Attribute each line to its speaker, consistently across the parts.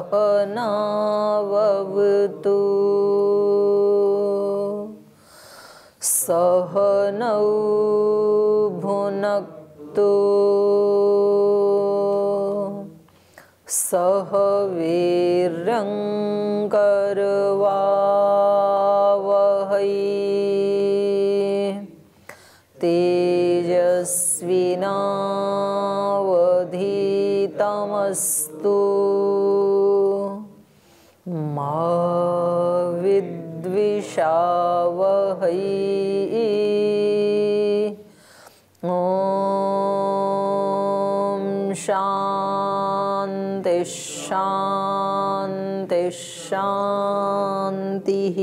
Speaker 1: सहनाववतु सहनौ भुनक्तु सह वीर्यं करवावहै तेजस्विनावधीतमस्तु मा विद्विषावहै। ॐ शान्ति शान्ति शान्तिः।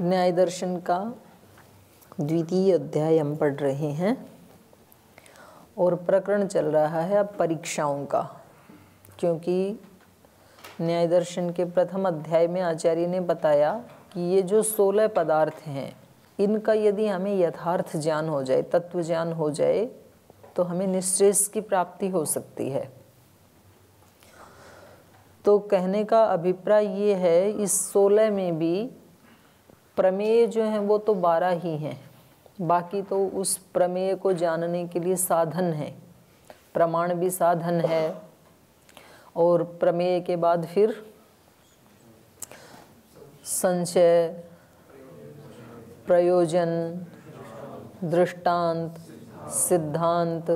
Speaker 1: न्याय दर्शन का द्वितीय अध्याय हम पढ़ रहे हैं और प्रकरण चल रहा है अब परीक्षाओं का, क्योंकि न्याय दर्शन के प्रथम अध्याय में आचार्य ने बताया कि ये जो 16 पदार्थ हैं, इनका यदि हमें यथार्थ ज्ञान हो जाए, तत्व ज्ञान हो जाए, तो हमें निश्रेयस की प्राप्ति हो सकती है। तो कहने का अभिप्राय ये है, इस 16 में भी प्रमेय जो हैं वो तो 12 ही हैं, बाकी तो उस प्रमेय को जानने के लिए साधन है, प्रमाण भी साधन है। और प्रमेय के बाद फिर संशय, प्रयोजन, दृष्टांत, सिद्धांत,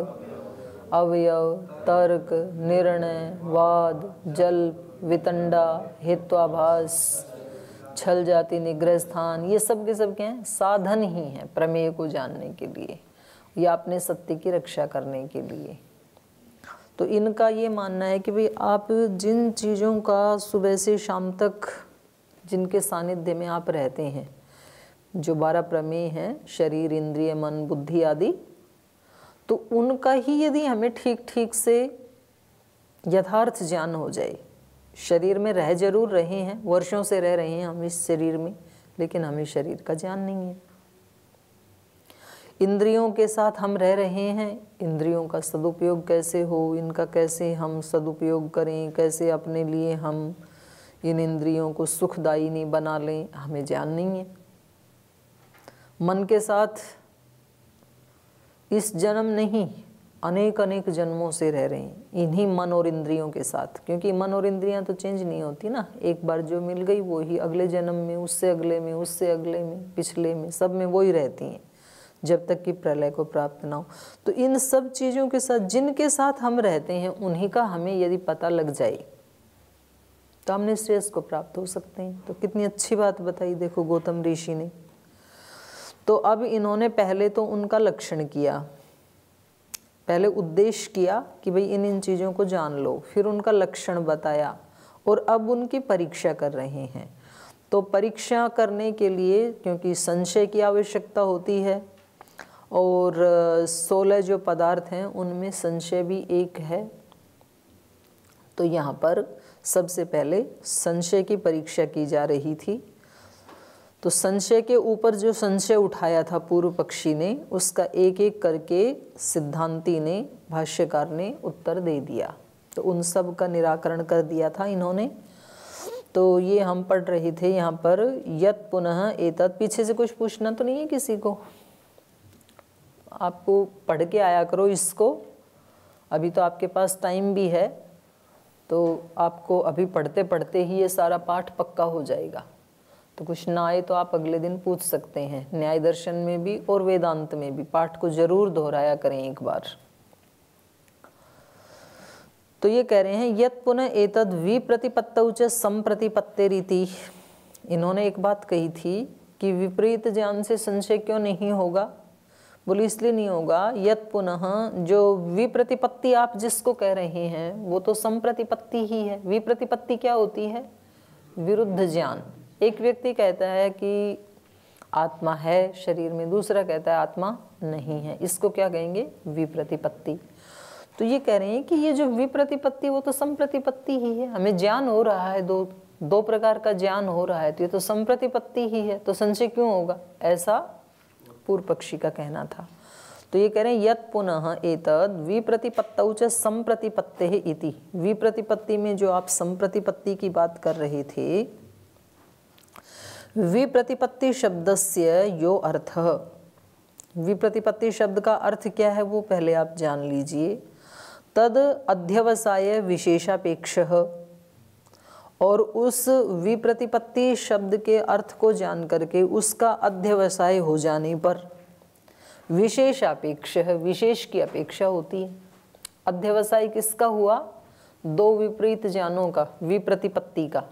Speaker 1: अवयव, तर्क, निर्णय, वाद, जल्प, वितंडा, हेत्वाभास, छल जाति, निग्रह स्थान, ये सब के सब क्या हैं? साधन ही हैं प्रमेय को जानने के लिए या अपने सत्य की रक्षा करने के लिए। तो इनका ये मानना है कि भाई आप जिन चीज़ों का सुबह से शाम तक जिनके सानिध्य में आप रहते हैं, जो 12 प्रमेय हैं, शरीर, इंद्रिय, मन, बुद्धि आदि, तो उनका ही यदि हमें ठीक ठीक से यथार्थ ज्ञान हो जाए, शरीर में रह जरूर रहे हैं, वर्षों से रह रहे हैं हम इस शरीर में, लेकिन हमें शरीर का ज्ञान नहीं है। इंद्रियों के साथ हम रह रहे हैं, इंद्रियों का सदुपयोग कैसे हो, इनका कैसे हम सदुपयोग करें, कैसे अपने लिए हम इन इंद्रियों को सुखदायिनी बना लें, हमें ज्ञान नहीं है। मन के साथ इस जन्म नहीं, अनेक अनेक जन्मों से रह रहे हैं इन्हीं मन और इंद्रियों के साथ, क्योंकि मन और इंद्रियां तो चेंज नहीं होती ना, एक बार जो मिल गई वो ही अगले जन्म में, उससे अगले में, उससे अगले में, पिछले में, सब में वो ही रहती हैं जब तक कि प्रलय को प्राप्त ना हो। तो इन सब चीज़ों के साथ जिनके साथ हम रहते हैं, उन्हीं का हमें यदि पता लग जाए तो हम निश्रेयस को प्राप्त हो सकते हैं। तो कितनी अच्छी बात बताई देखो गौतम ऋषि ने। तो अब इन्होंने पहले तो उनका लक्षण किया, पहले उद्देश्य किया कि भाई इन इन चीज़ों को जान लो, फिर उनका लक्षण बताया और अब उनकी परीक्षा कर रहे हैं। तो परीक्षा करने के लिए, क्योंकि संशय की आवश्यकता होती है और 16 जो पदार्थ हैं उनमें संशय भी एक है, तो यहाँ पर सबसे पहले संशय की परीक्षा की जा रही थी। तो संशय के ऊपर जो संशय उठाया था पूर्व पक्षी ने, उसका एक एक करके सिद्धांती ने, भाष्यकार ने उत्तर दे दिया। तो उन सब का निराकरण कर दिया था इन्होंने। तो ये हम पढ़ रहे थे यहाँ पर, यत पुनः एतत्। पीछे से कुछ पूछना तो नहीं है किसी को? आपको पढ़ के आया करो इसको, अभी तो आपके पास टाइम भी है, तो आपको अभी पढ़ते पढ़ते ही ये सारा पाठ पक्का हो जाएगा। तो कुछ ना आए तो आप अगले दिन पूछ सकते हैं। न्याय दर्शन में भी और वेदांत में भी पाठ को जरूर दोहराया करें एक बार। तो ये कह रहे हैं यत पुनः एतद् विप्रतिपत्तौ च संप्रतिपत्तेरिति। इन्होंने एक बात कही थी कि विपरीत ज्ञान से संशय क्यों नहीं होगा। बोले इसलिए नहीं होगा, यत पुनः जो विप्रतिपत्ति आप जिसको कह रहे हैं वो तो संप्रतिपत्ति ही है। विप्रतिपत्ति क्या होती है? विरुद्ध ज्ञान। एक व्यक्ति कहता है कि आत्मा है शरीर में, दूसरा कहता है आत्मा नहीं है, इसको क्या कहेंगे? विप्रतिपत्ति। तो ये कह रहे हैं कि ये जो विप्रतिपत्ति वो तो संप्रतिपत्ति ही है। हमें ज्ञान हो रहा है, दो प्रकार का ज्ञान हो रहा है, तो ये तो संप्रतिपत्ति ही है, तो संशय क्यों होगा? ऐसा पूर्व पक्षी का कहना था। तो ये कह रहे हैं यत् पुनः एतद् विप्रतिपत्तौ च संप्रतिपत्तेः इति। विप्रतिपत्ति में जो आप संप्रतिपत्ति की बात कर रहे थे, विप्रतिपत्ति शब्दस्य यो अर्थः, विप्रतिपत्ति शब्द का अर्थ क्या है वो पहले आप जान लीजिए। तद अध्यवसाय विशेषापेक्षः, और उस विप्रतिपत्ति शब्द के अर्थ को जान करके उसका अध्यवसाय हो जाने पर विशेषापेक्ष, विशेष की अपेक्षा होती है। अध्यवसाय किसका हुआ? दो विपरीत ज्ञानों का, विप्रतिपत्ति का।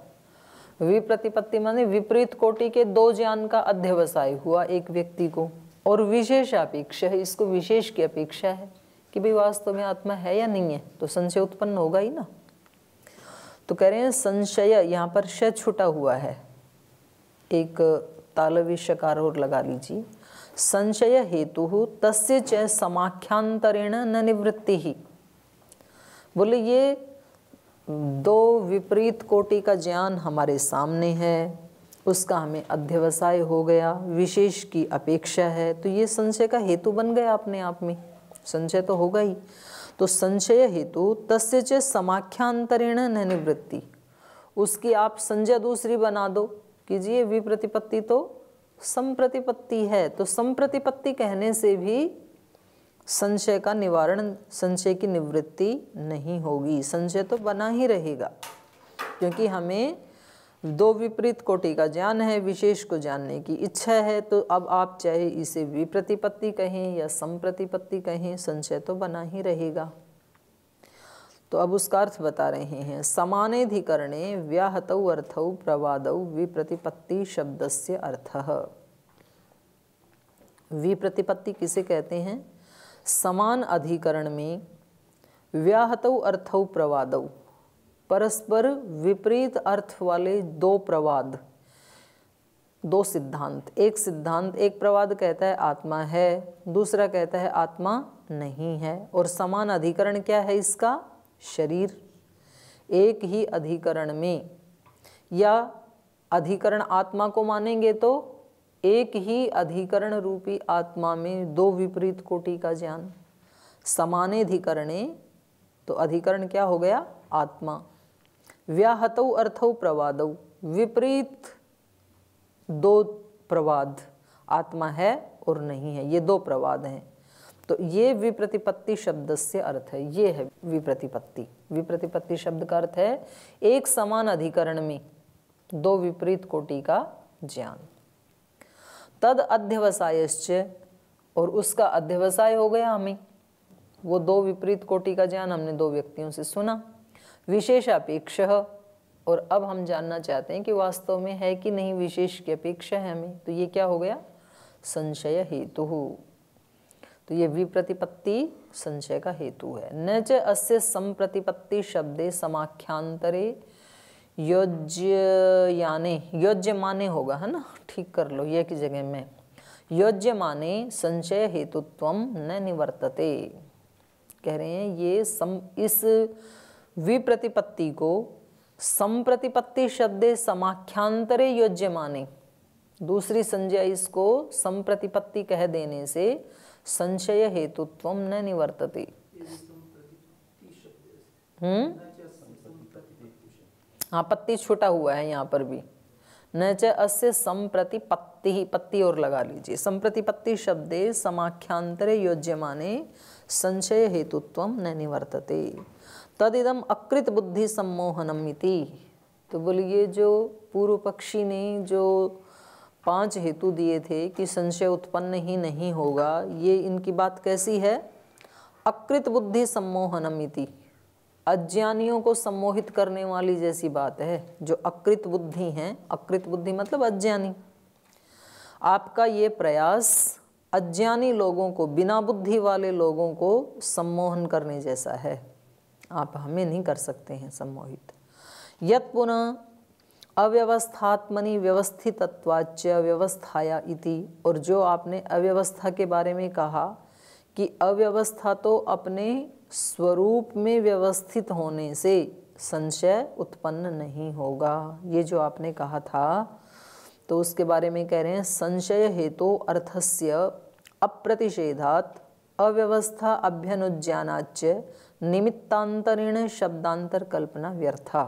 Speaker 1: विप्रतिपत्ति माने विपरीत कोटि के दो ज्ञान का अध्यवसाय हुआ एक व्यक्ति को, और विशेषापेक्ष है, इसको विशेष की अपेक्षा है कि भाई वास्तव में आत्मा है या नहीं है, तो संशय उत्पन्न होगा ही ना। तो कह रहे हैं संशय, यहाँ पर श छुटा हुआ है, एक तालव्य शकार और लगा लीजिए। संशय हेतु तस्य च समाख्यांतरेण न निवृत्ति ही। बोले ये दो विपरीत कोटि का ज्ञान हमारे सामने है, उसका हमें अध्यवसाय हो गया, विशेष की अपेक्षा है, तो ये संशय का हेतु बन गया अपने आप में, संशय तो होगा ही। तो संशय हेतु तस्य च समाख्यांतरेण न निवृत्ति, उसकी आप संज्ञा दूसरी बना दो, कीजिए विप्रतिपत्ति तो संप्रतिपत्ति है, तो संप्रतिपत्ति कहने से भी संशय का निवारण, संशय की निवृत्ति नहीं होगी, संशय तो बना ही रहेगा, क्योंकि हमें दो विपरीत कोटि का ज्ञान है, विशेष को जानने की इच्छा है। तो अब आप चाहे इसे विप्रतिपत्ति कहें या संप्रतिपत्ति कहें, संशय तो बना ही रहेगा। तो अब उसका अर्थ बता रहे हैं। समानेधिकरणे व्याहतौ अर्थौ प्रवादौ विप्रतिपत्ति शब्दस्य अर्थः। विप्रतिपत्ति किसे कहते हैं? समान अधिकरण में व्याहतौ अर्थौ प्रवादौ, परस्पर विपरीत अर्थ वाले दो प्रवाद, दो सिद्धांत। एक सिद्धांत, एक प्रवाद कहता है आत्मा है, दूसरा कहता है आत्मा नहीं है। और समान अधिकरण क्या है इसका? शरीर। एक ही अधिकरण में, या अधिकरण आत्मा को मानेंगे तो एक ही अधिकरण रूपी आत्मा में दो विपरीत कोटि का ज्ञान। समानेधिकरणे, तो अधिकरण क्या हो गया? आत्मा। व्याहतौ अर्थौ प्रवादौ, विपरीत दो प्रवाद, आत्मा है और नहीं है, ये दो प्रवाद हैं। तो ये विप्रतिपत्ति शब्द से अर्थ है, ये है विप्रतिपत्ति। विप्रतिपत्ति शब्द का अर्थ है एक समान अधिकरण में दो विपरीत कोटि का ज्ञान। तद अध्यवसायश्च, और उसका अध्यवसाय हो गया हमें, वो दो विपरीत कोटि का ज्ञान हमने दो व्यक्तियों से सुना। विशेषापेक्ष, और अब हम जानना चाहते हैं कि वास्तव में है कि नहीं, विशेष की अपेक्षा है हमें, तो ये क्या हो गया? संशय हेतु। तो ये विप्रतिपत्ति संशय का हेतु है। न च अस्य संप्रतिपत्ति शब्दे समाख्यांतरे योज्ययाने, योज्यमाने होगा है ना, ठीक कर लो ये की जगह में, योज्यमाने संशय हेतुत्वम न निवर्तते। कह रहे हैं ये इस विप्रतिपत्ति को संप्रतिपत्ति शब्दे समाख्यांतरे योज्यमाने, दूसरी संज्ञा इसको संप्रतिपत्ति कह देने से संशय हेतुत्वम न निवर्तते। हाँ, पत्ती छूटा हुआ है यहाँ पर भी। न च अस्य संप्रतिपत्ति, पत्ती और लगा लीजिए, संप्रतिपत्ति शब्दे समाख्यांतरे योज्यमाने संशय हेतुत्वम न निवर्तते। तदिदम अकृत बुद्धि सम्मोहनम इति। तो बोलिए जो पूर्व पक्षी ने जो 5 हेतु दिए थे कि संशय उत्पन्न ही नहीं होगा, ये इनकी बात कैसी है? अकृत बुद्धि सम्मोहनम इति, अज्ञानियों को सम्मोहित करने वाली जैसी बात है। जो अकृत बुद्धि हैं, अकृत बुद्धि मतलब अज्ञानी, आपका ये प्रयास अज्ञानी लोगों को, बिना बुद्धि वाले लोगों को सम्मोहन करने जैसा है। आप हमें नहीं कर सकते हैं सम्मोहित। यत् पुनः अव्यवस्थात्मनि व्यवस्थितत्वाच्च व्यवस्थाया इति, और जो आपने अव्यवस्था के बारे में कहा कि अव्यवस्था तो अपने स्वरूप में व्यवस्थित होने से संशय उत्पन्न नहीं होगा, ये जो आपने कहा था, तो उसके बारे में कह रहे हैं संशय हेतु अर्थस्य अप्रतिषेधात् अव्यवस्था अभ्यनुज्ञानाच्च निमित्तांतरेण शब्दांतर कल्पना व्यर्था।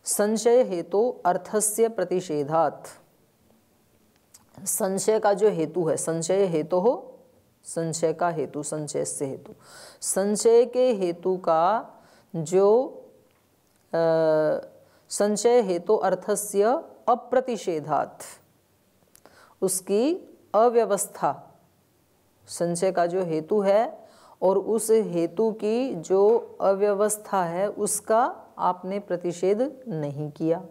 Speaker 1: संशय हेतु अर्थस्य प्रतिषेधात्। संशय का जो हेतु है, संशय हेतु हो, संशय का हेतु, संशय से हेतु, संशय के हेतु का जो संशय हेतु अर्थस्य अप्रतिषेधात्, उसकी अव्यवस्था, संशय का जो हेतु है और उस हेतु की जो अव्यवस्था है उसका आपने प्रतिषेध नहीं किया।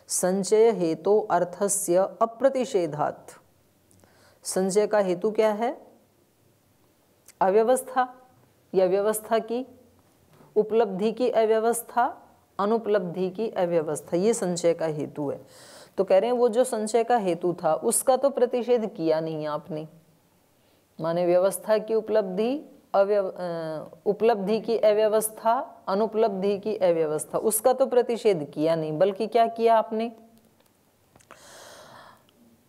Speaker 1: संशय हेतु अर्थस्य अप्रतिषेधात्। संशय का हेतु क्या है? अव्यवस्था, या व्यवस्था की, उपलब्धि की अव्यवस्था, अनुपलब्धि की अव्यवस्था, ये संशय का हेतु है। तो कह रहे हैं वो जो संशय का हेतु था उसका तो प्रतिषेध किया नहीं आपने, माने व्यवस्था की उपलब्धि, उपलब्धि की अव्यवस्था, अनुपलब्धि की अव्यवस्था, उसका तो प्रतिषेध किया नहीं, बल्कि क्या किया आपने?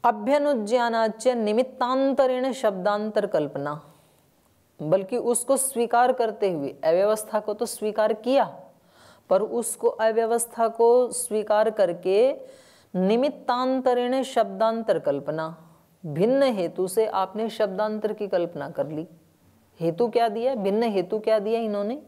Speaker 1: अभ्यनुज्ञानाच्च निमित्तांतरेण शब्दांतर कल्पना, बल्कि उसको स्वीकार करते हुए, अव्यवस्था को तो स्वीकार किया, पर उसको अव्यवस्था को स्वीकार करके निमित्तांतरेण शब्दांतर कल्पना, भिन्न हेतु से आपने शब्दांतर की कल्पना कर ली। हेतु क्या दिया? भिन्न हेतु क्या दिया इन्होंने?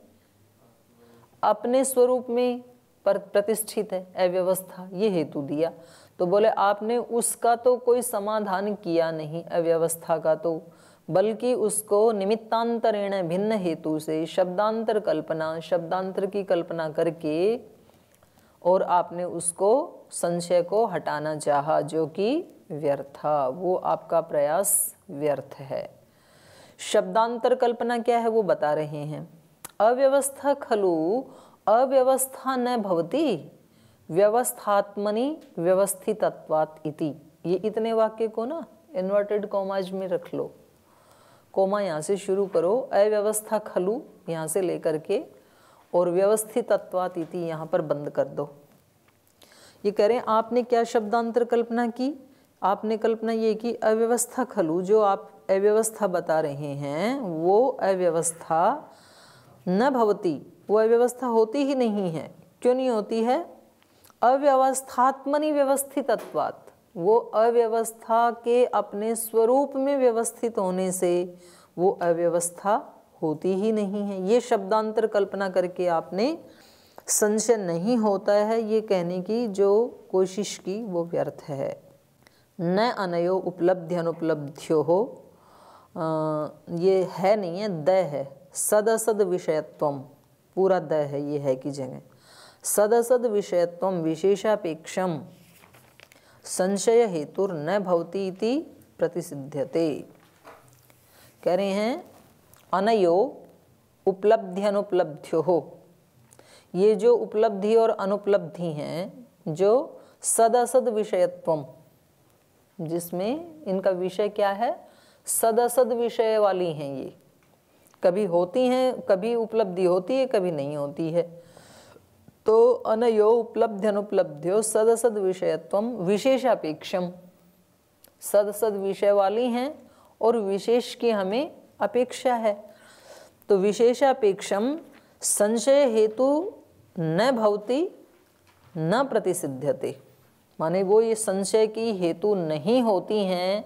Speaker 1: अपने स्वरूप में पर प्रतिष्ठित है अव्यवस्था, ये हेतु दिया। तो बोले आपने उसका तो कोई समाधान किया नहीं अव्यवस्था का, तो बल्कि उसको निमित्तांतरेण, भिन्न हेतु से शब्दांतर कल्पना, शब्दांतर की कल्पना करके और आपने उसको, संशय को हटाना चाहा, जो कि व्यर्था, वो आपका प्रयास व्यर्थ है। शब्दांतर कल्पना क्या है वो बता रहे हैं। अव्यवस्था खलु अव्यवस्था न भवति व्यवस्थात्मनि व्यवस्थितत्वात् इति। ये इतने वाक्य को ना इन्वर्टेड कॉमाज में रख लो, कोमा यहाँ से शुरू करो, अव्यवस्था खलु यहाँ से लेकर के और व्यवस्थितत्वात् इति यहाँ पर बंद कर दो। ये करें, आपने क्या शब्दांतर कल्पना की? आपने कल्पना ये की अव्यवस्था खलु, जो आप अव्यवस्था बता रहे हैं वो अव्यवस्था न भवति, वो अव्यवस्था होती ही नहीं है। क्यों नहीं होती है? अव्यवस्थात्मनि व्यवस्थितत्वात्, वो अव्यवस्था के अपने स्वरूप में व्यवस्थित होने से वो अव्यवस्था होती ही नहीं है। ये शब्दांतर कल्पना करके आपने संशय नहीं होता है ये कहने की जो कोशिश की वो व्यर्थ है। न अनयो उपलब्धि अनुपलब्ध्यो हो, ये है नहीं है, द है, सदसद विषयत्वम, पूरा द है, ये है की जगह। सदसद विषयत्वम विशेषापेक्षम संशय हेतुर न भवति इति प्रतिसिध्यते। कह रहे हैं अनयो उपलब्धि अनुपलब्ध्यो हो, ये जो उपलब्धि और अनुपलब्धि हैं, जो सदसद विषयत्वम, जिसमें इनका विषय क्या है? सदसद विषय वाली हैं, ये कभी होती हैं, कभी उपलब्धि होती है, कभी नहीं होती है। तो अनयो उपलब्धि अनुपलब्ध्यो सदसद विषयत्वम विशेषापेक्षम, सदसद विषय वाली हैं और विशेष की हमें अपेक्षा है। तो विशेषापेक्षम संशय हेतु न भवति न प्रतिसिध्यते, माने वो ये संशय की हेतु नहीं होती हैं,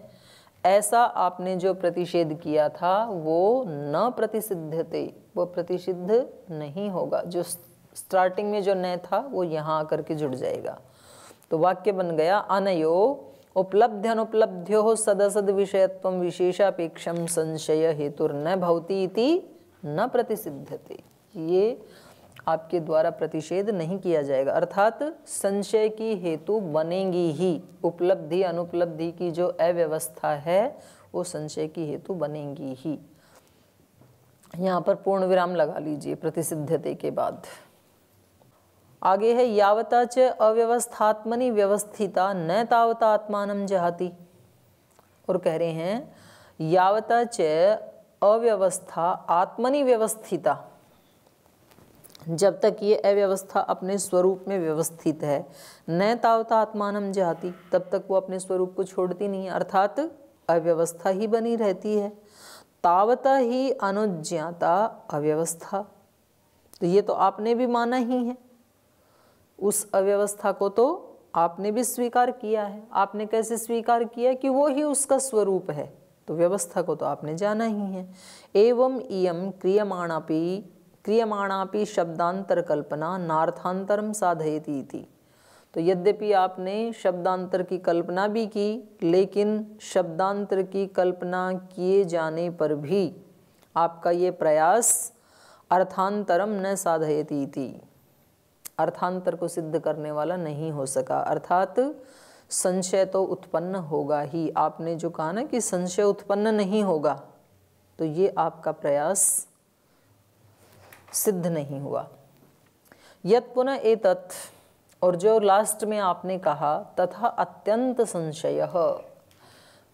Speaker 1: ऐसा आपने जो प्रतिषेध किया था वो न प्रतिसिध्यते, वो प्रतिसिद्ध नहीं होगा। जो स्टार्टिंग में जो न था वो यहाँ आकर के जुड़ जाएगा। तो वाक्य बन गया अनयो उपलब्धि अनुपलब्ध्यो सदसद विषयत्वम विशेषापेक्षम संशय हेतुर न भवति इति न प्रतिसिध्यते। ये आपके द्वारा प्रतिषेध नहीं किया जाएगा, अर्थात संशय की हेतु बनेंगी ही। उपलब्धि अनुपलब्धि की जो अव्यवस्था है वो संशय की हेतु बनेंगी ही। यहाँ पर पूर्ण विराम लगा लीजिए प्रतिसिद्धते के बाद। आगे है यावता च अव्यवस्थात्मनि व्यवस्थिता न तावता आत्मानं जहाति। और कह रहे हैं यावता च अव्यवस्था आत्मनि व्यवस्थिता, जब तक ये अव्यवस्था अपने स्वरूप में व्यवस्थित है, न तावता आत्मानं जहाति, तब तक वो अपने स्वरूप को छोड़ती नहीं है, अर्थात अव्यवस्था ही बनी रहती है। तावता ही अनुज्ञाता अव्यवस्था, तो ये तो आपने भी माना ही है, उस अव्यवस्था को तो आपने भी स्वीकार किया है। आपने कैसे स्वीकार किया कि वो ही उसका स्वरूप है, तो व्यवस्था को तो आपने जाना ही है। एवं इयम क्रियमाणापि शब्दांतर कल्पना नार्थांतरम साधयति इति, तो यद्यपि आपने शब्दांतर की कल्पना भी की, लेकिन शब्दांतर की कल्पना किए जाने पर भी आपका ये प्रयास अर्थांतरम न साधयति इति, अर्थांतर को सिद्ध करने वाला नहीं हो सका। अर्थात संशय तो उत्पन्न होगा ही। आपने जो कहा ना कि संशय उत्पन्न नहीं होगा, तो ये आपका प्रयास सिद्ध नहीं हुआ। यत् पुनः एतत्, और जो लास्ट में आपने कहा तथा अत्यंत संशय,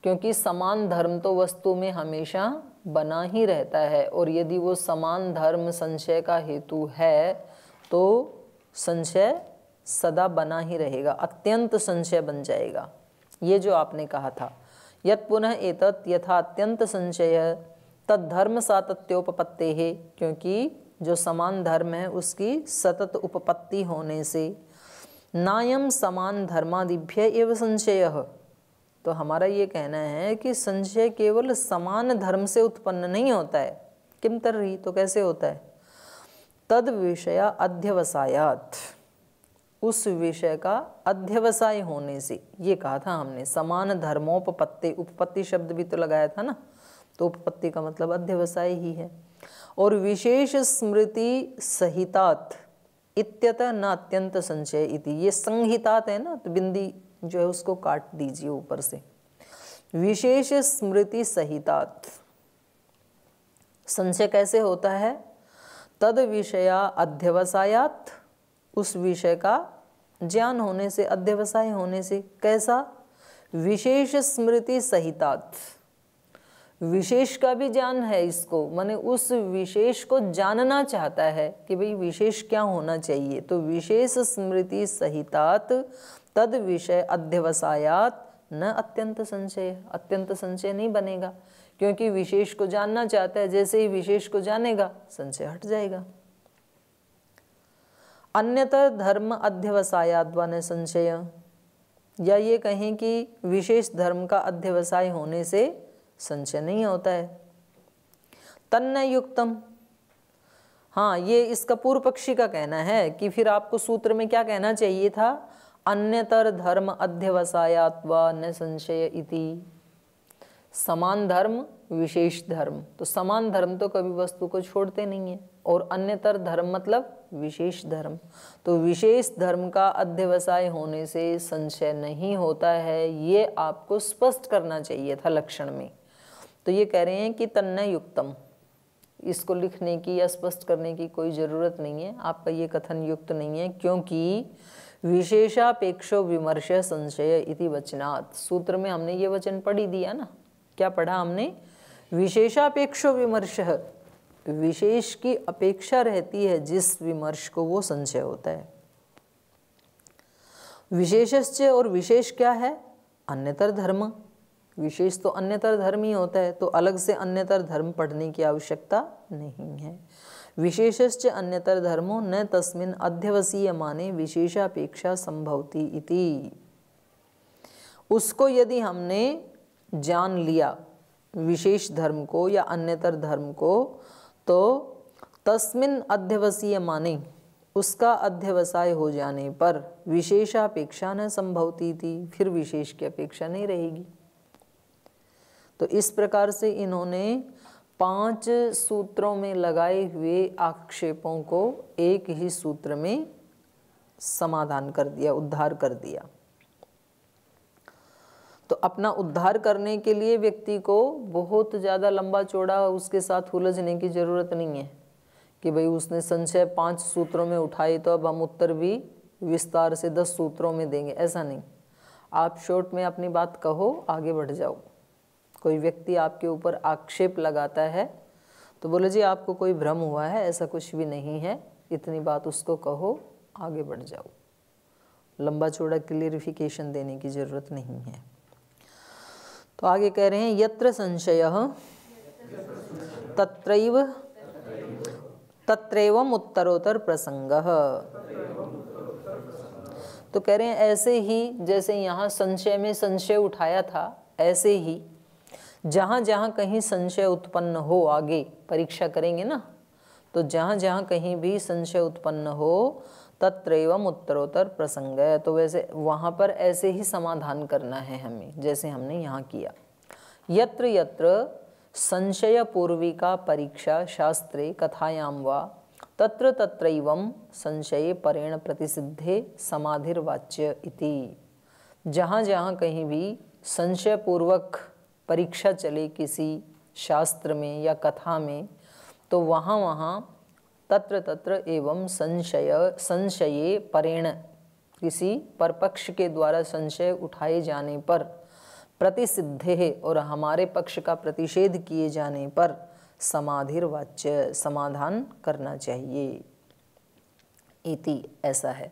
Speaker 1: क्योंकि समान धर्म तो वस्तु में हमेशा बना ही रहता है, और यदि वो समान धर्म संशय का हेतु है तो संशय सदा बना ही रहेगा, अत्यंत संशय बन जाएगा। ये जो आपने कहा था, यत् पुनः एतत् यथा अत्यंत संशय तद्धर्म सातत्योपपत्ते है, क्योंकि जो समान धर्म है उसकी सतत उपपत्ति होने से, नायम समान धर्मादिभ्य एव संशय, तो हमारा ये कहना है कि संशय केवल समान धर्म से उत्पन्न नहीं होता है। किम तर्हि, तो कैसे होता है? तद विषय अध्यवसायात, उस विषय का अध्यवसाय होने से, ये कहा था हमने समान धर्मोपपत्ति, उपपत्ति शब्द भी तो लगाया था ना, तो उपपत्ति का मतलब अध्यवसाय ही है। और विशेष स्मृति सहितात इत्यतः न अत्यंत संशय इति, ये संहितात है ना, तो बिंदी जो है उसको काट दीजिए ऊपर से। विशेष स्मृति सहितात, संशय कैसे होता है? तद विषया अध्यवसायात, उस विषय का ज्ञान होने से, अध्यवसाय होने से। कैसा? विशेष स्मृति सहितात, विशेष का भी ज्ञान है इसको, माने उस विशेष को जानना चाहता है कि भाई विशेष क्या होना चाहिए, तो विशेष स्मृति सहितात तद विषय अध्यवसायात न अत्यंत संशय, अत्यंत संशय नहीं बनेगा, क्योंकि विशेष को जानना चाहता है, जैसे ही विशेष को जानेगा संशय हट जाएगा। अन्यतर धर्म अध्यवसायाद व न संशय, या ये कहें कि विशेष धर्म का अध्यवसाय होने से संशय नहीं होता है। तन्न युक्तम, हाँ ये इसका पूर्व पक्षी का कहना है कि फिर आपको सूत्र में क्या कहना चाहिए था? अन्यतर धर्म अध्यवसायात व न संशय इति, समान धर्म विशेष धर्म, तो समान धर्म तो कभी वस्तु को छोड़ते नहीं है, और अन्यतर धर्म मतलब विशेष धर्म, तो विशेष धर्म का अध्यवसाय होने से संशय नहीं होता है, ये आपको स्पष्ट करना चाहिए था लक्षण में। तो ये कह रहे हैं कि तन्न युक्तम, इसको लिखने की या स्पष्ट करने की कोई ज़रूरत नहीं है, आपका ये कथन युक्त नहीं है, क्योंकि विशेषापेक्षो विमर्श संशय इति वचनात्, सूत्र में हमने ये वचन पढ़ ही दिया ना। क्या पढ़ा हमने? विशेषापेक्षो विमर्श, विशेष की अपेक्षा रहती है जिस विमर्श को, वो संशय होता है। विशेषस्य, और विशेष क्या है? अन्यतर धर्म, विशेष तो अन्यतर धर्म ही होता है, तो अलग से अन्यतर धर्म पढ़ने की आवश्यकता नहीं है। विशेषस्य अन्यतर धर्मो न तस्मिन् अध्यवसीयमाने विशेषापेक्षा संभवति इति, उसको यदि हमने जान लिया विशेष धर्म को या अन्यतर धर्म को, तो तस्मिन् अध्यवसीयमाने, उसका अध्यवसाय हो जाने पर विशेषापेक्षा न संभवती थी, फिर विशेष की अपेक्षा नहीं रहेगी। तो इस प्रकार से इन्होंने 5 सूत्रों में लगाए हुए आक्षेपों को एक ही सूत्र में समाधान कर दिया, उद्धार कर दिया। तो अपना उद्धार करने के लिए व्यक्ति को बहुत ज़्यादा लंबा चौड़ा उसके साथ उलझने की ज़रूरत नहीं है कि भाई उसने संशय 5 सूत्रों में उठाई तो अब हम उत्तर भी विस्तार से 10 सूत्रों में देंगे, ऐसा नहीं। आप शॉर्ट में अपनी बात कहो, आगे बढ़ जाओ। कोई व्यक्ति आपके ऊपर आक्षेप लगाता है तो बोले जी आपको कोई भ्रम हुआ है, ऐसा कुछ भी नहीं है, इतनी बात उसको कहो, आगे बढ़ जाओ। लंबा चौड़ा क्लियरिफिकेशन देने की ज़रूरत नहीं है। तो आगे कह रहे हैं यत्र संशयः तत्रैव तत्रैवम उत्तरोत्तर प्रसंगः। तो कह रहे हैं ऐसे ही जैसे यहाँ संशय में संशय उठाया था, ऐसे ही जहाँ जहाँ कहीं संशय उत्पन्न हो, आगे परीक्षा करेंगे ना, तो जहाँ जहाँ कहीं भी संशय उत्पन्न हो तत्रैवम उत्तरोत्तर प्रसंग है, तो वैसे वहाँ पर ऐसे ही समाधान करना है हमें, जैसे हमने यहाँ किया। यत्र यत्र संशय पूर्विका परीक्षा शास्त्रे कथायां वा तत्र तत्रैवं संशये परेण प्रतिसिद्धे समाधिर्वाच्य इति। जहाँ जहाँ कहीं भी संशय पूर्वक परीक्षा चले किसी शास्त्र में या कथा में, तो वहाँ वहाँ तत्र तत्र एवं संशये परेण, किसी परपक्ष के द्वारा संशय उठाए जाने पर, प्रतिसिद्धे और हमारे पक्ष का प्रतिषेध किए जाने पर, समाधिर्वाच्य समाधान करना चाहिए इति, ऐसा है।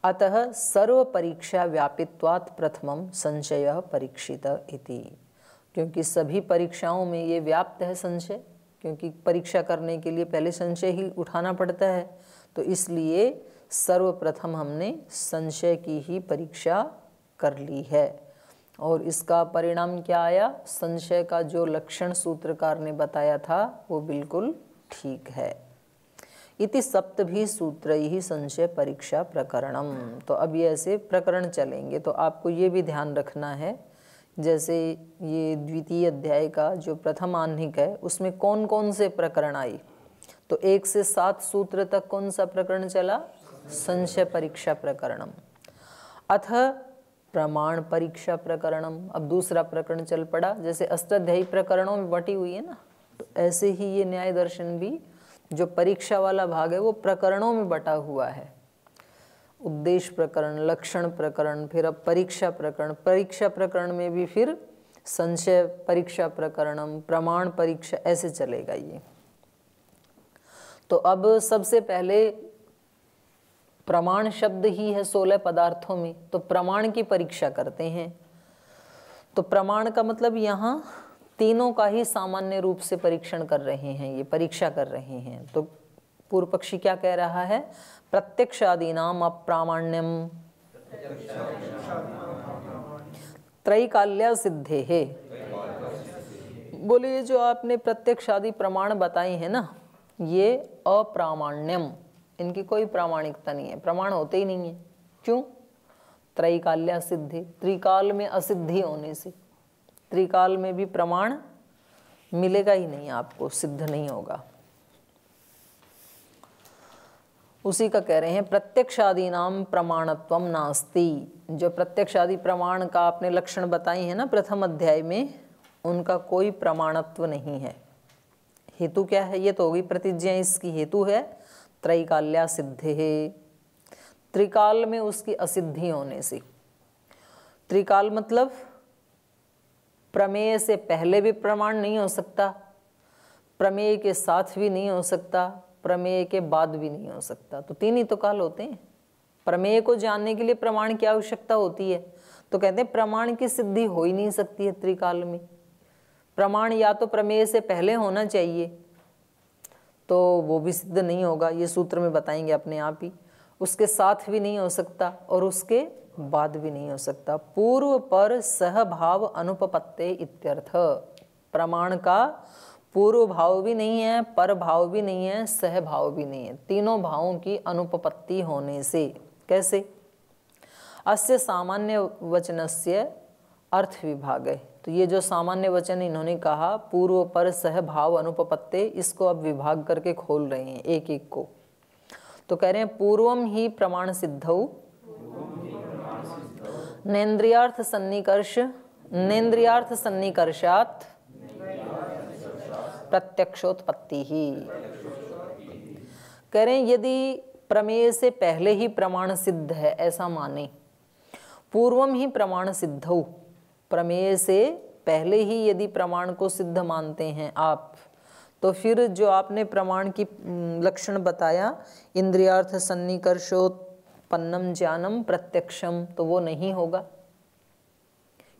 Speaker 1: अतः सर्व परीक्षा व्यापित्वात् प्रथमं संशयः परीक्षित इति, क्योंकि सभी परीक्षाओं में ये व्याप्त है संशय, क्योंकि परीक्षा करने के लिए पहले संशय ही उठाना पड़ता है, तो इसलिए सर्वप्रथम हमने संशय की ही परीक्षा कर ली है। और इसका परिणाम क्या आया? संशय का जो लक्षण सूत्रकार ने बताया था वो बिल्कुल ठीक है। इति सप्तभी सूत्रैः संशय परीक्षा प्रकरणम। तो अब ये ऐसे प्रकरण चलेंगे, तो आपको ये भी ध्यान रखना है, जैसे ये द्वितीय अध्याय का जो प्रथम आह्निक है उसमें कौन कौन से प्रकरण आए, तो 1 से 7 सूत्र तक कौन सा प्रकरण चला? संशय परीक्षा प्रकरणम। अथ प्रमाण परीक्षा प्रकरणम, अब दूसरा प्रकरण चल पड़ा। जैसे अष्टाध्यायी प्रकरणों में बटी हुई है ना, तो ऐसे ही ये न्याय दर्शन भी जो परीक्षा वाला भाग है वो प्रकरणों में बटा हुआ है। उद्देश्य प्रकरण, लक्षण प्रकरण, फिर अब परीक्षा प्रकरण, परीक्षा प्रकरण में भी फिर संशय परीक्षा प्रकरणम, प्रमाण परीक्षा, ऐसे चलेगा ये। तो अब सबसे पहले प्रमाण शब्द ही है 16 पदार्थों में, तो प्रमाण की परीक्षा करते हैं। तो प्रमाण का मतलब यहाँ तीनों का ही सामान्य रूप से परीक्षण कर रहे हैं, ये परीक्षा कर रहे हैं। तो पूर्व पक्षी क्या कह रहा है? प्रत्यक्षादीनाम अप्रामाण्यम त्रैकाल्या सिद्धे है। बोले ये जो आपने प्रत्यक्षादि प्रमाण बताए हैं ना, ये अप्रामाण्यम, इनकी कोई प्रामाणिकता नहीं है, प्रमाण होते ही नहीं है। क्यों? त्रैकाल्या सिद्धि, त्रिकाल में असिद्धि होने से, त्रिकाल में भी प्रमाण मिलेगा ही नहीं आपको, सिद्ध नहीं होगा। उसी का कह रहे हैं प्रत्यक्षादि नाम प्रमाणत्वम नास्ति। जो प्रत्यक्षादि प्रमाण का आपने लक्षण बताए हैं ना प्रथम अध्याय में, उनका कोई प्रमाणत्व नहीं है। हेतु क्या है? ये तो होगी प्रतिज्ञा, इसकी हेतु है त्रैकाल्या सिद्धि है, त्रिकाल में उसकी असिद्धि होने से। त्रिकाल मतलब प्रमेय से पहले भी प्रमाण नहीं हो सकता, प्रमेय के साथ भी नहीं हो सकता, प्रमेय के बाद भी नहीं हो सकता। तो 3 ही तो काल होते हैं। प्रमेय को जानने के लिए प्रमाण की आवश्यकता होती है, तो कहते हैं प्रमाण की सिद्धि हो ही नहीं सकती है त्रिकाल में। प्रमाण या तो प्रमेय से पहले होना चाहिए, तो वो भी सिद्ध नहीं होगा, ये सूत्र में बताएंगे अपने आप ही। उसके साथ भी नहीं हो सकता और उसके बाद भी नहीं हो सकता। पूर्व पर सहभाव अनुपपत्ते इत्यर्थ। प्रमाण का पूर्व भाव भी नहीं है, पर भाव भी नहीं है, सहभाव भी नहीं है, तीनों भावों की अनुपपत्ति होने से। कैसे? अस्य सामान्य वचनस्य अर्थ विभाग है। तो ये जो सामान्य वचन इन्होंने कहा पूर्व पर सहभाव अनुपपत्ते, इसको अब विभाग करके खोल रहे हैं एक एक को। तो कह रहे हैं पूर्वम ही प्रमाण सिद्धौ नेन्द्रियार्थ सन्निकर्षात् प्रत्यक्षोत्पत्ति ही। कह रहे हैं यदि प्रमेय से पहले ही प्रमाण सिद्ध है, ऐसा माने, पूर्वम ही प्रमाण सिद्धौ, प्रमेय से पहले ही यदि प्रमाण को सिद्ध मानते हैं आप, तो फिर जो आपने प्रमाण की लक्षण बताया इंद्रियार्थ सन्निकर्षोत्पन्नम ज्ञानम प्रत्यक्षम, तो वो नहीं होगा,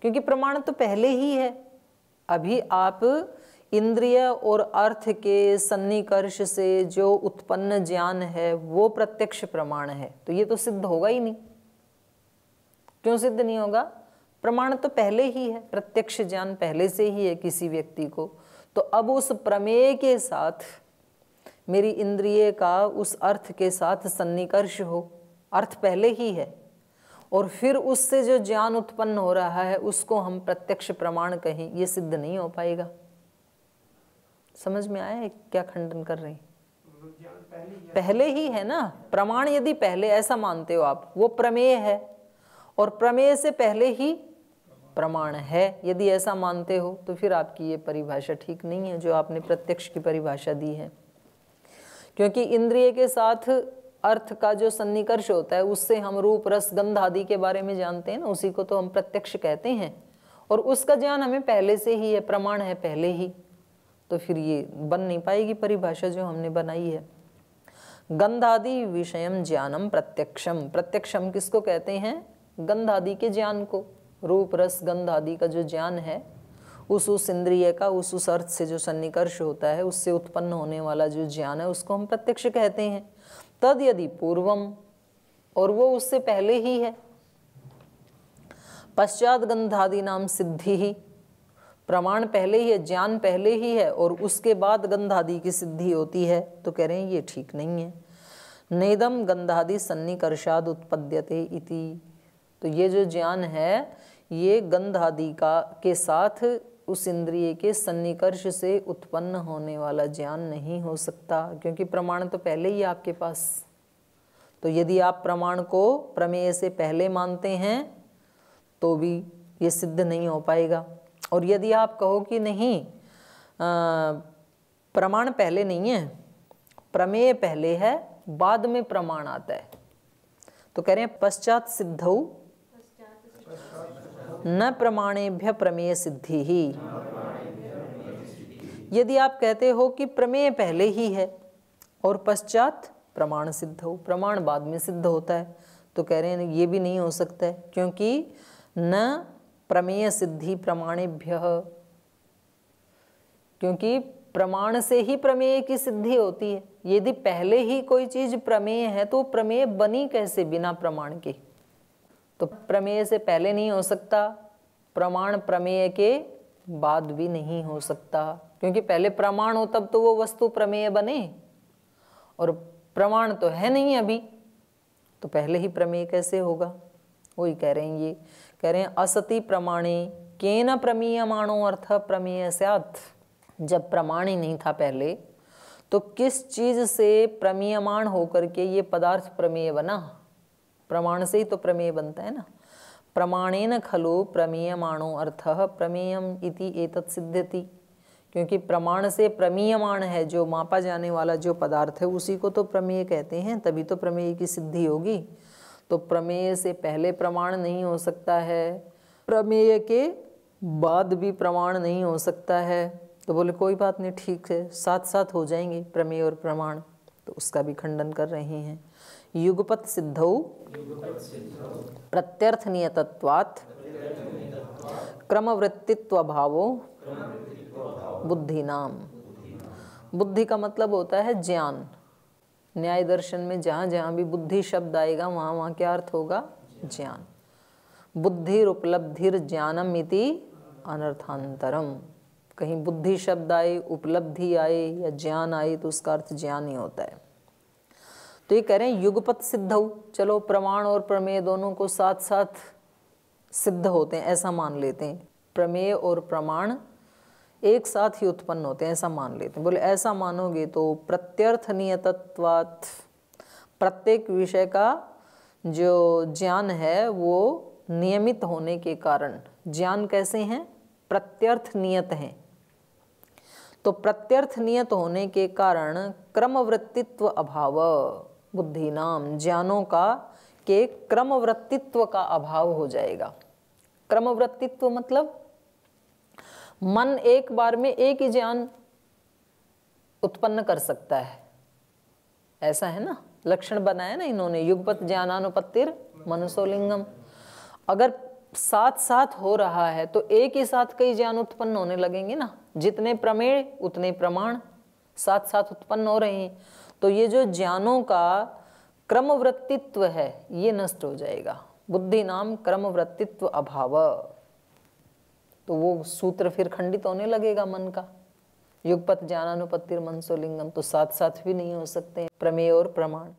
Speaker 1: क्योंकि प्रमाण तो पहले ही है। अभी आप इंद्रिय और अर्थ के सन्निकर्ष से जो उत्पन्न ज्ञान है वो प्रत्यक्ष प्रमाण है, तो ये तो सिद्ध होगा ही नहीं। क्यों सिद्ध नहीं होगा? प्रमाण तो पहले ही है, प्रत्यक्ष ज्ञान पहले से ही है किसी व्यक्ति को। तो अब उस प्रमेय के साथ मेरी इंद्रिय का उस अर्थ के साथ सन्निकर्ष हो, अर्थ पहले ही है, और फिर उससे जो ज्ञान उत्पन्न हो रहा है उसको हम प्रत्यक्ष प्रमाण कहें, ये सिद्ध नहीं हो पाएगा। समझ में आया है क्या खंडन कर रहे हैं? पहले ही है ना प्रमाण। यदि पहले ऐसा मानते हो आप, वो प्रमेय है और प्रमेय से पहले ही प्रमाण है, यदि ऐसा मानते हो तो फिर आपकी ये परिभाषा ठीक नहीं है जो आपने प्रत्यक्ष की परिभाषा दी है। क्योंकि इंद्रिय के साथ अर्थ का जो सन्निकर्ष होता है उससे हम रूप रस गंध आदि के बारे में जानते हैं ना, उसी को तो हम प्रत्यक्ष कहते हैं, और उसका ज्ञान हमें पहले से ही है, प्रमाण है पहले ही। तो फिर ये बन नहीं पाएगी परिभाषा जो हमने बनाई है। गंधादि विषयम ज्ञानम प्रत्यक्षम, प्रत्यक्षम किसको कहते हैं? गंधादि के ज्ञान को, रूप रस गंध आदि का जो ज्ञान है उस इंद्रिय का उस अर्थ से जो सन्निकर्ष होता है उससे उत्पन्न होने वाला जो ज्ञान है उसको हम प्रत्यक्ष कहते हैं। तद यदि पूर्वम, और वो उससे पहले ही है। पश्चात गंधादि नाम सिद्धि ही, प्रमाण पहले ही है, ज्ञान पहले ही है और उसके बाद गंधादि की सिद्धि होती है। तो कह रहे हैं ये ठीक नहीं है। नेदम गंधादि सन्निकर्षाद उत्पद्यते इति, तो ये जो ज्ञान है ये गंधादि का के साथ उस इंद्रिय के सन्निकर्ष से उत्पन्न होने वाला ज्ञान नहीं हो सकता, क्योंकि प्रमाण तो पहले ही आपके पास। तो यदि आप प्रमाण को प्रमेय से पहले मानते हैं तो भी ये सिद्ध नहीं हो पाएगा। और यदि आप कहो कि नहीं प्रमाण पहले नहीं है, प्रमेय पहले है बाद में प्रमाण आता है, तो कह रहे हैं पश्चात सिद्धौ न प्रमाणेभ्य प्रमेय सिद्धि ही। यदि आप कहते हो कि प्रमेय पहले ही है और पश्चात प्रमाण सिद्ध हो, प्रमाण बाद में सिद्ध होता है, तो कह रहे हैं ये भी नहीं हो सकता है, क्योंकि न प्रमेय सिद्धि प्रमाणेभ्य, क्योंकि प्रमाण से ही प्रमेय की सिद्धि होती है। यदि पहले ही कोई चीज प्रमेय है तो प्रमेय बनी कैसे बिना प्रमाण के? तो प्रमेय से पहले नहीं हो सकता, प्रमाण प्रमेय के बाद भी नहीं हो सकता, क्योंकि पहले प्रमाण हो तब तो वो वस्तु प्रमेय बने, और प्रमाण तो है नहीं अभी, तो पहले ही प्रमेय कैसे होगा? वही कह रहे हैं, ये कह रहे हैं असति प्रमाणे केन प्रमीयमाणो अर्थ प्रमेय स्यात्। जब प्रमाण ही नहीं था पहले तो किस चीज से प्रमीयमाण होकर के ये पदार्थ प्रमेय बना? प्रमाण से ही तो प्रमेय बनता है ना। प्रमाणेन खलु प्रमीयमाणो अर्थः प्रमेयम इति एतत् सिद्ध्यति, क्योंकि प्रमाण से प्रमीयमाण है जो मापा जाने वाला जो पदार्थ है उसी को तो प्रमेय कहते हैं, तभी तो प्रमेय की सिद्धि होगी। तो प्रमेय से पहले प्रमाण नहीं हो सकता है, प्रमेय के बाद भी प्रमाण नहीं हो सकता है। तो बोले कोई बात नहीं, ठीक है, साथ साथ हो जाएंगे प्रमेय और प्रमाण। तो उसका भी खंडन कर रहे हैं। युगपत सिद्धौ प्रत्यर्थ नियतत्वात् क्रमवृत्तित्वभावो बुद्धिनाम। बुद्धि का मतलब होता है ज्ञान। न्याय दर्शन में जहाँ जहाँ भी बुद्धि शब्द आएगा वहाँ वहाँ क्या अर्थ होगा? ज्ञान। बुद्धिर उपलब्धिर ज्ञानम इति अनर्थांतरम। कहीं बुद्धि शब्द आए, उपलब्धि आए या ज्ञान आए तो उसका अर्थ ज्ञान ही होता है। तो ये कह रहे हैं युगपत सिद्धौ, चलो प्रमाण और प्रमेय दोनों को साथ साथ सिद्ध होते हैं ऐसा मान लेते हैं। प्रमेय और प्रमाण एक साथ ही उत्पन्न होते हैं ऐसा मान लेते हैं। बोले ऐसा मानोगे तो प्रत्यर्थ नियतत्वात्, प्रत्येक विषय का जो ज्ञान है वो नियमित होने के कारण, ज्ञान कैसे हैं? प्रत्यर्थ नियत हैं। तो प्रत्यर्थ नियत होने के कारण क्रमवृत्तित्व अभाव बुद्धि नाम, ज्ञानों का के क्रमवृत्तित्व का अभाव हो जाएगा। क्रमवृत्तित्व मतलब मन एक बार में एक ही ज्ञान उत्पन्न कर सकता है, ऐसा है ना, लक्षण बनाया ना इन्होंने, युगपत ज्ञानानुपत्तिर मनसोलिंगम। अगर साथ साथ हो रहा है तो एक ही साथ कई ज्ञान उत्पन्न होने लगेंगे ना। जितने प्रमेय उतने प्रमाण साथ साथ उत्पन्न हो रहे हैं, तो ये जो ज्ञानों का क्रमवृत्तित्व है ये नष्ट हो जाएगा। बुद्धि नाम क्रमवृत्तित्व अभाव, तो वो सूत्र फिर खंडित होने लगेगा मन का। युगपत ज्ञानानुपत्तिर मनसो लिंगम, तो साथ साथ भी नहीं हो सकते प्रमेय और प्रमाण।